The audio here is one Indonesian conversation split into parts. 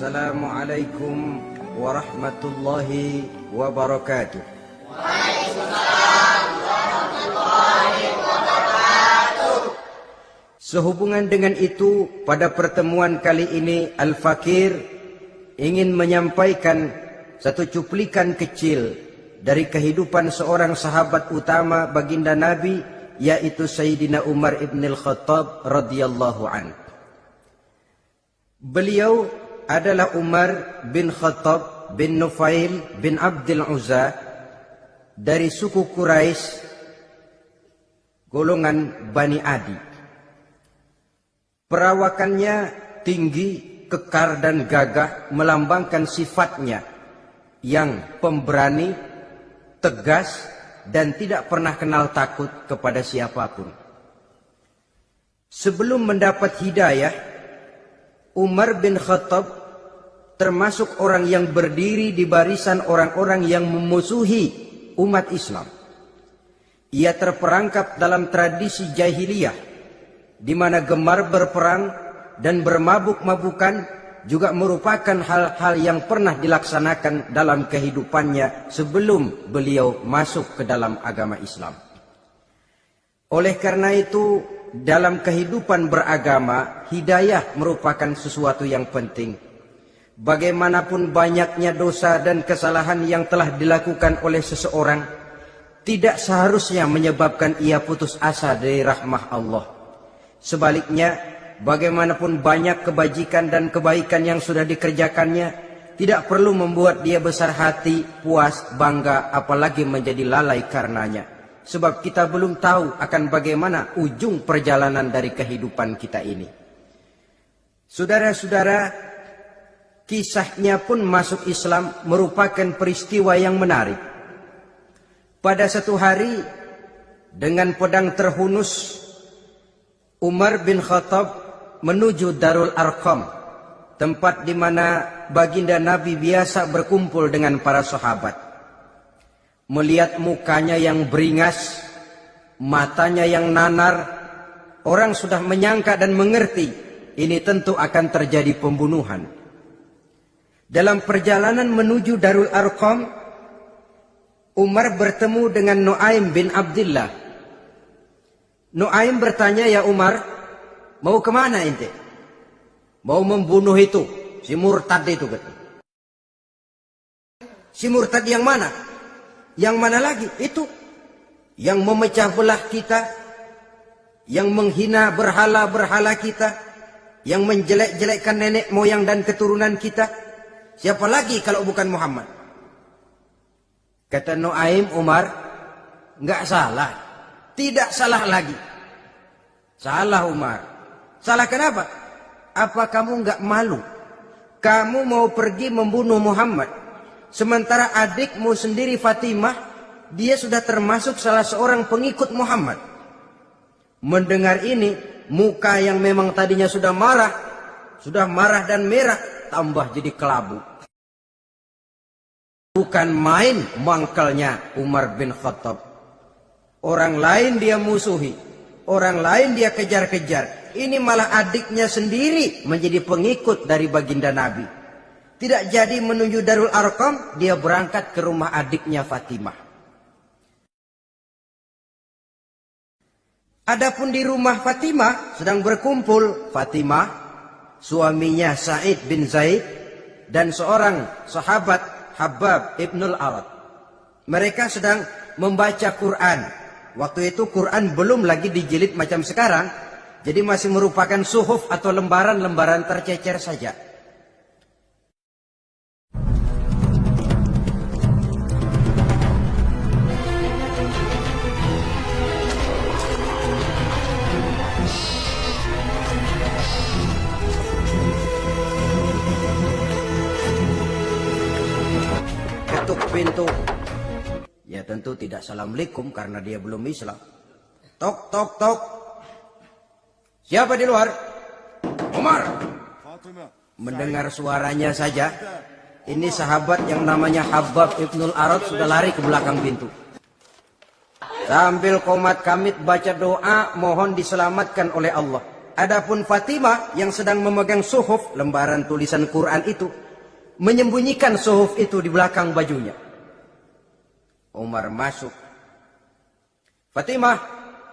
Assalamualaikum warahmatullahi wabarakatuh. Waalaikumsalam warahmatullahi wabarakatuh. Sehubungan dengan itu, pada pertemuan kali ini Al-Fakir ingin menyampaikan satu cuplikan kecil dari kehidupan seorang sahabat utama baginda Nabi, yaitu Sayyidina Umar ibn al-Khattab radhiyallahu anhu. Beliau adalah Umar bin Khattab bin Nufail bin Abdul Uzza dari suku Quraisy golongan Bani Adi. Perawakannya tinggi, kekar dan gagah, melambangkan sifatnya yang pemberani, tegas, dan tidak pernah kenal takut kepada siapapun. Sebelum mendapat hidayah, Umar bin Khattab termasuk orang yang berdiri di barisan orang-orang yang memusuhi umat Islam. Ia terperangkap dalam tradisi jahiliyah, di mana gemar berperang dan bermabuk-mabukan juga merupakan hal-hal yang pernah dilaksanakan dalam kehidupannya sebelum beliau masuk ke dalam agama Islam. Oleh karena itu, dalam kehidupan beragama, hidayah merupakan sesuatu yang penting. Bagaimanapun banyaknya dosa dan kesalahan yang telah dilakukan oleh seseorang, tidak seharusnya menyebabkan ia putus asa dari rahmah Allah. Sebaliknya, bagaimanapun banyak kebajikan dan kebaikan yang sudah dikerjakannya, tidak perlu membuat dia besar hati, puas, bangga, apalagi menjadi lalai karenanya. Sebab kita belum tahu akan bagaimana ujung perjalanan dari kehidupan kita ini. Saudara-saudara, kisahnya pun masuk Islam merupakan peristiwa yang menarik. Pada satu hari, dengan pedang terhunus, Umar bin Khattab menuju Darul Arqam, tempat di mana baginda Nabi biasa berkumpul dengan para sahabat. Melihat mukanya yang beringas, matanya yang nanar, orang sudah menyangka dan mengerti ini tentu akan terjadi pembunuhan. Dalam perjalanan menuju Darul Arqam, Umar bertemu dengan Nuaim bin Abdullah. Nuaim bertanya, "Ya Umar, mau kemana ente?" "Mau membunuh itu, si murtad itu." "Si murtad yang mana?" "Yang mana lagi?" "Itu yang memecah belah kita, yang menghina berhala-berhala kita, yang menjelek-jelekkan nenek moyang dan keturunan kita. Siapa lagi kalau bukan Muhammad?" Kata Nuaim, "Umar, enggak salah. Tidak salah lagi." "Salah Umar." "Salah kenapa?" "Apa kamu enggak malu? Kamu mau pergi membunuh Muhammad, sementara adikmu sendiri Fatimah, dia sudah termasuk salah seorang pengikut Muhammad." Mendengar ini, muka yang memang tadinya sudah marah dan merah, tambah jadi kelabu. Bukan main mangkalnya Umar bin Khattab. Orang lain dia musuhi, orang lain dia kejar-kejar. Ini malah adiknya sendiri menjadi pengikut dari baginda Nabi. Tidak jadi menuju Darul Arqam, dia berangkat ke rumah adiknya Fatimah. Adapun di rumah Fatimah sedang berkumpul Fatimah, suaminya Sa'id bin Zaid, dan seorang sahabat Habab ibnul Arad. Mereka sedang membaca Quran. Waktu itu Quran belum lagi dijilid macam sekarang, jadi masih merupakan suhuf atau lembaran-lembaran tercecer saja. Pintu. Ya tentu tidak assalamualaikum karena dia belum Islam. Tok tok tok. "Siapa di luar?" "Umar." Mendengar suaranya saja, ini sahabat yang namanya Habab ibnul Arad sudah lari ke belakang pintu. Sambil komat kamit baca doa mohon diselamatkan oleh Allah. Adapun Fatimah yang sedang memegang suhuf, lembaran tulisan Quran itu, menyembunyikan suhuf itu di belakang bajunya. Umar masuk. Fatimah,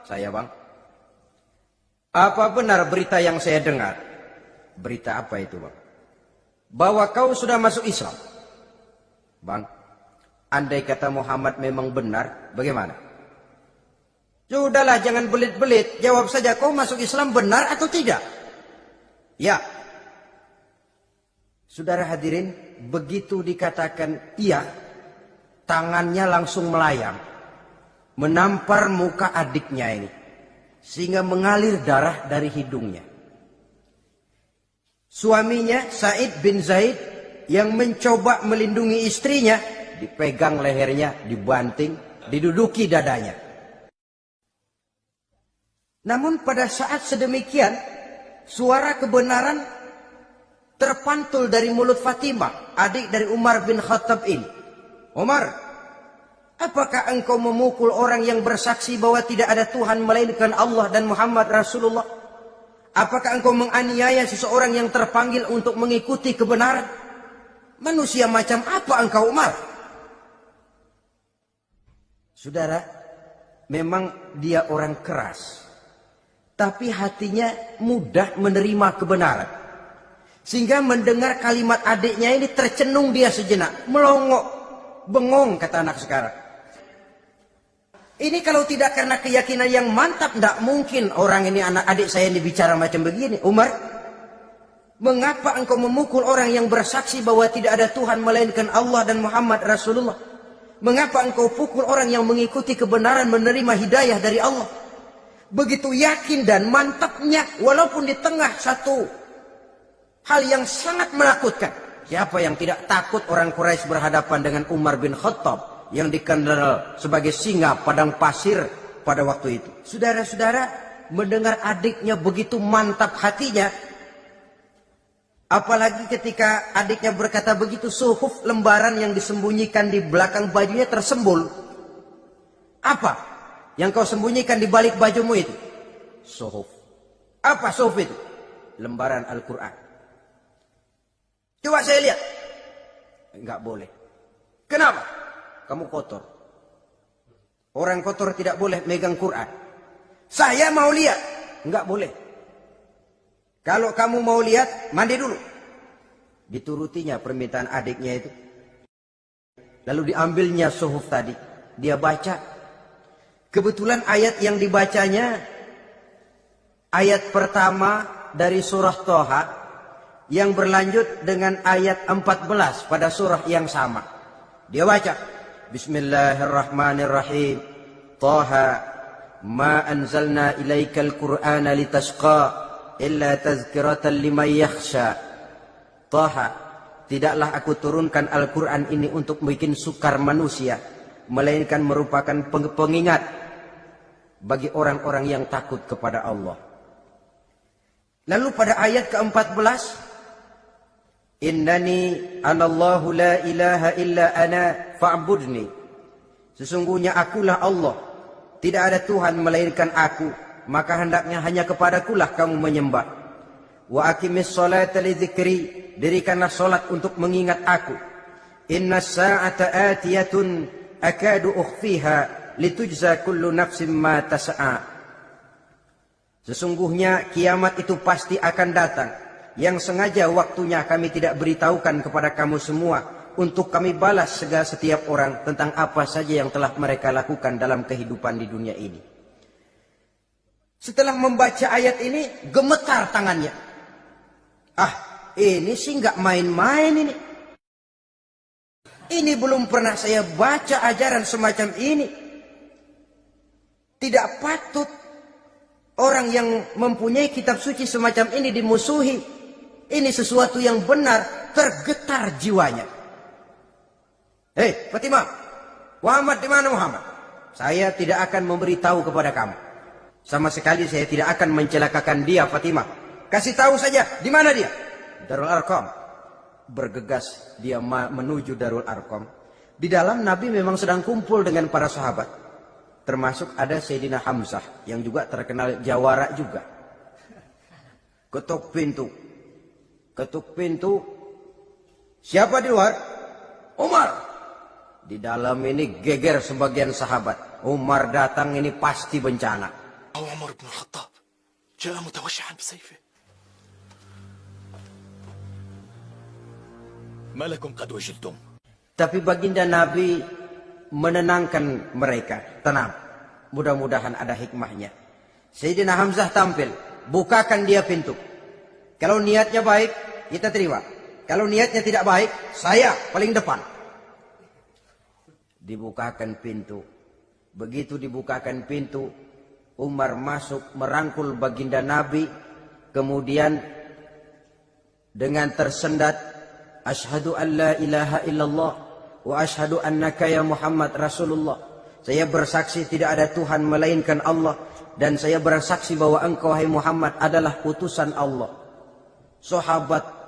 saya bang. Apa benar berita yang saya dengar? Berita apa itu bang? Bahwa kau sudah masuk Islam. Bang, andai kata Muhammad memang benar, bagaimana? Sudahlah, jangan belit-belit. Jawab saja, kau masuk Islam benar atau tidak? Ya. Saudara hadirin, begitu dikatakan iya, tangannya langsung melayang, menampar muka adiknya ini, sehingga mengalir darah dari hidungnya. Suaminya, Said bin Zaid, yang mencoba melindungi istrinya, dipegang lehernya, dibanting, diduduki dadanya. Namun pada saat sedemikian, suara kebenaran terpantul dari mulut Fatimah, adik dari Umar bin Khattab ini. Umar, apakah engkau memukul orang yang bersaksi bahwa tidak ada Tuhan melainkan Allah dan Muhammad Rasulullah? Apakah engkau menganiaya seseorang yang terpanggil untuk mengikuti kebenaran? Manusia macam apa engkau, Umar? Saudara, memang dia orang keras, tapi hatinya mudah menerima kebenaran. Sehingga mendengar kalimat adiknya ini tercenung dia sejenak. Melongok, bengong kata anak sekarang. Ini kalau tidak karena keyakinan yang mantap, tidak mungkin orang ini, anak adik saya ini bicara macam begini. Umar, mengapa engkau memukul orang yang bersaksi bahwa tidak ada Tuhan melainkan Allah dan Muhammad Rasulullah? Mengapa engkau pukul orang yang mengikuti kebenaran, menerima hidayah dari Allah? Begitu yakin dan mantapnya, walaupun di tengah satu hal yang sangat menakutkan. Siapa yang tidak takut orang Quraisy berhadapan dengan Umar bin Khattab yang dikenal sebagai singa padang pasir pada waktu itu? Saudara-saudara, mendengar adiknya begitu mantap hatinya, apalagi ketika adiknya berkata begitu, suhuf lembaran yang disembunyikan di belakang bajunya tersembul. Apa yang kau sembunyikan di balik bajumu itu? Suhuf. Apa suhuf itu? Lembaran Al-Quran. Coba saya lihat. Enggak boleh. Kenapa? Kamu kotor. Orang kotor tidak boleh megang Quran. Saya mau lihat. Enggak boleh. Kalau kamu mau lihat, mandi dulu. Diturutinya permintaan adiknya itu. Lalu diambilnya suhuf tadi. Dia baca. Kebetulan ayat yang dibacanya ayat pertama dari surah Thaha yang berlanjut dengan ayat 14 pada surah yang sama. Dia baca, Bismillahirrahmanirrahim. Thaha ma anzalna ilaikal Qur'ana litashqa illa tazkiratan liman yakhsha. Thaha, tidaklah aku turunkan Al-Quran ini untuk bikin sukar manusia, melainkan merupakan pengingat bagi orang-orang yang takut kepada Allah. Lalu pada ayat ke-14, Innani anallahu la ilaha illa ana fa'budni. Sesungguhnya akulah Allah, tidak ada Tuhan melainkan aku, maka hendaknya hanya kepadakulah kamu menyembah. Wa aqimis sholata li dzikri, dirikanlah salat untuk mengingat aku. Inna sa'ata atiyatun akadu ukhfiha litujza kullu nafsin ma tas'a. Sesungguhnya kiamat itu pasti akan datang, yang sengaja waktunya kami tidak beritahukan kepada kamu semua, untuk kami balas segala setiap orang tentang apa saja yang telah mereka lakukan dalam kehidupan di dunia ini. Setelah membaca ayat ini, gemetar tangannya. Ah, ini sih nggak main-main ini. Ini belum pernah saya baca ajaran semacam ini. Tidak patut orang yang mempunyai kitab suci semacam ini dimusuhi. Ini sesuatu yang benar, tergetar jiwanya. Hei Fatimah, Muhammad di mana Muhammad? Saya tidak akan memberitahu kepada kamu. Sama sekali saya tidak akan mencelakakan dia, Fatimah. Kasih tahu saja, di mana dia? Darul Arqam. Bergegas dia menuju Darul Arqam. Di dalam Nabi memang sedang kumpul dengan para sahabat. Termasuk ada Sayyidina Hamzah yang juga terkenal jawara juga. Ketuk pintu. Ketuk pintu. Siapa di luar? Umar. Di dalam ini geger sebagian sahabat. Umar datang ini pasti bencana. عمر بن الخطاب جاء متوشحا بسيفه. ما لكم قد وجلتم؟ Tapi baginda Nabi menenangkan mereka. Tenang. Mudah-mudahan ada hikmahnya. Sayyidina Hamzah tampil. Bukakan dia pintu. Kalau niatnya baik, kita terima. Kalau niatnya tidak baik, saya paling depan. Dibukakan pintu. Begitu dibukakan pintu, Umar masuk merangkul baginda Nabi. Kemudian dengan tersendat, Asyhadu an la ilaha illallah wa asyhadu annaka ya Muhammad Rasulullah. Saya bersaksi tidak ada Tuhan melainkan Allah. Dan saya bersaksi bahwa engkau hai Muhammad adalah utusan Allah. Sahabat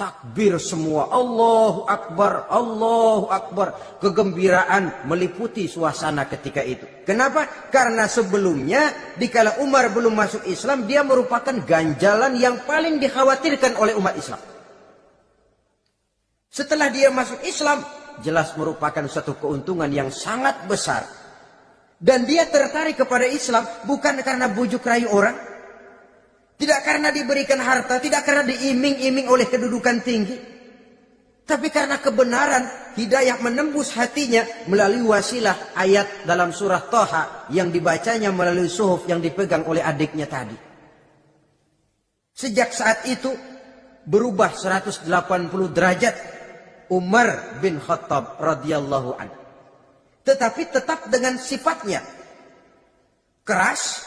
takbir semua. Allahu Akbar, Allahu Akbar. Kegembiraan meliputi suasana ketika itu. Kenapa? Karena sebelumnya dikala Umar belum masuk Islam, dia merupakan ganjalan yang paling dikhawatirkan oleh umat Islam. Setelah dia masuk Islam, jelas merupakan satu keuntungan yang sangat besar. Dan dia tertarik kepada Islam bukan karena bujuk rayu orang. Tidak karena diberikan harta, tidak karena diiming-iming oleh kedudukan tinggi. Tapi karena kebenaran, hidayah menembus hatinya melalui wasilah ayat dalam surah Thaha yang dibacanya melalui suhuf yang dipegang oleh adiknya tadi. Sejak saat itu berubah 180 derajat Umar bin Khattab radhiyallahu anhu. Tetapi tetap dengan sifatnya keras,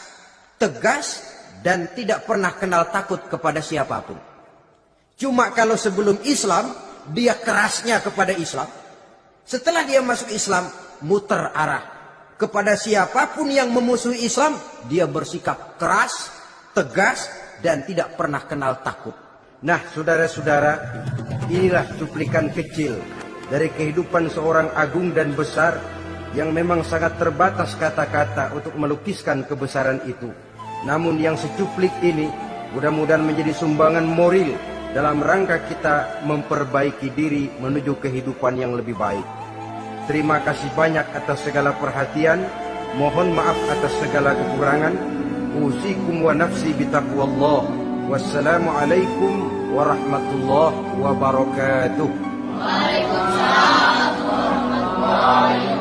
tegas, dan tidak pernah kenal takut kepada siapapun. Cuma kalau sebelum Islam, dia kerasnya kepada Islam. Setelah dia masuk Islam, muter arah. Kepada siapapun yang memusuhi Islam, dia bersikap keras, tegas, dan tidak pernah kenal takut. Nah, saudara-saudara, inilah cuplikan kecil dari kehidupan seorang agung dan besar yang memang sangat terbatas kata-kata untuk melukiskan kebesaran itu. Namun yang secuplik ini mudah-mudahan menjadi sumbangan moral dalam rangka kita memperbaiki diri menuju kehidupan yang lebih baik. Terima kasih banyak atas segala perhatian. Mohon maaf atas segala kekurangan. Usikum wa nafsi bitaqwallah. Wassalamualaikum warahmatullahi wabarakatuh. Waalaikumsalam warahmatullahi wabarakatuh.